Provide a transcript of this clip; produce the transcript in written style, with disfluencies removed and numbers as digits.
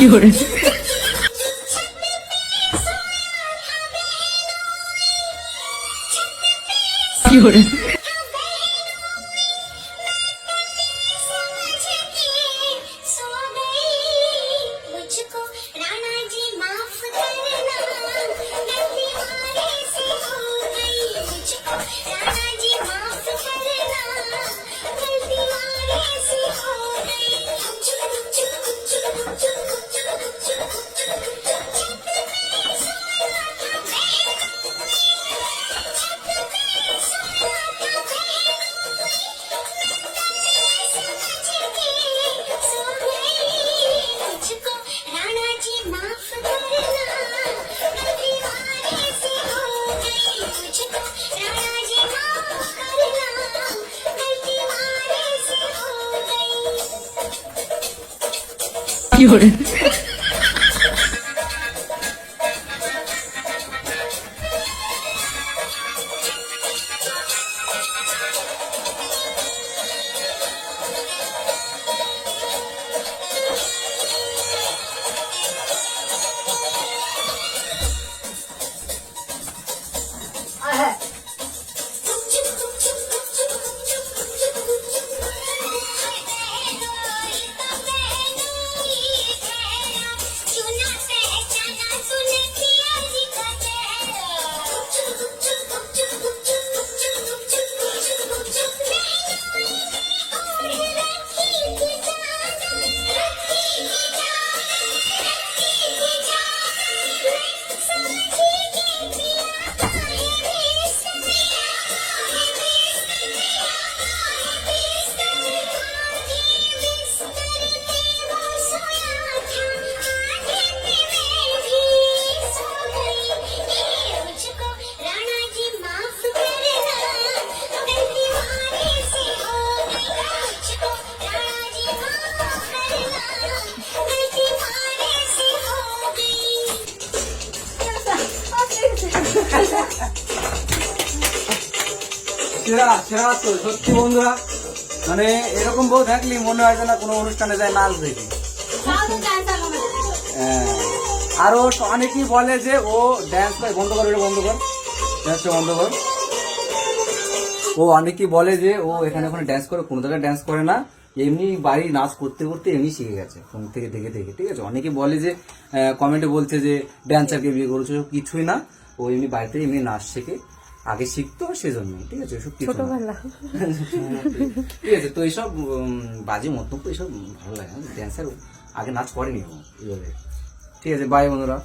fiore, fiore, fiore. সেরা সেরা তো সত্যি বন্ধুরা, মানে এরকম বউ থাকলে মনে হয় যে না কোনো অনুষ্ঠানে যায় নাচ দেখি। আরো অনেকেই বলে যে ও ড্যান্স করে, বন্ধ কর, বন্ধ কর, ড্যান্সটা বন্ধ কর। ও অনেকেই বলে যে ও এখানে ওখানে ড্যান্স করে, কোনো জায়গায় ড্যান্স করে না, এমনি বাড়ি নাচ করতে করতে এমনি শিখে গেছে ফোন থেকে দেখে দেখে। ঠিক আছে, অনেকে বলে যে কমেন্টে বলছে যে ড্যান্সারকে বিয়ে করেছো, কিছুই না, ও এমনি বাড়িতে এমনি নাচ শেখে, আগে শিখতো সেজন্যই। ঠিক আছে, এসব কিছু না। ঠিক আছে, তো এইসব বাজে মন্তব্য এসব ভালো লাগে না। ড্যান্সার আগে নাচ করেনি ও এইভাবে। ঠিক আছে, বাই বন্ধুরা।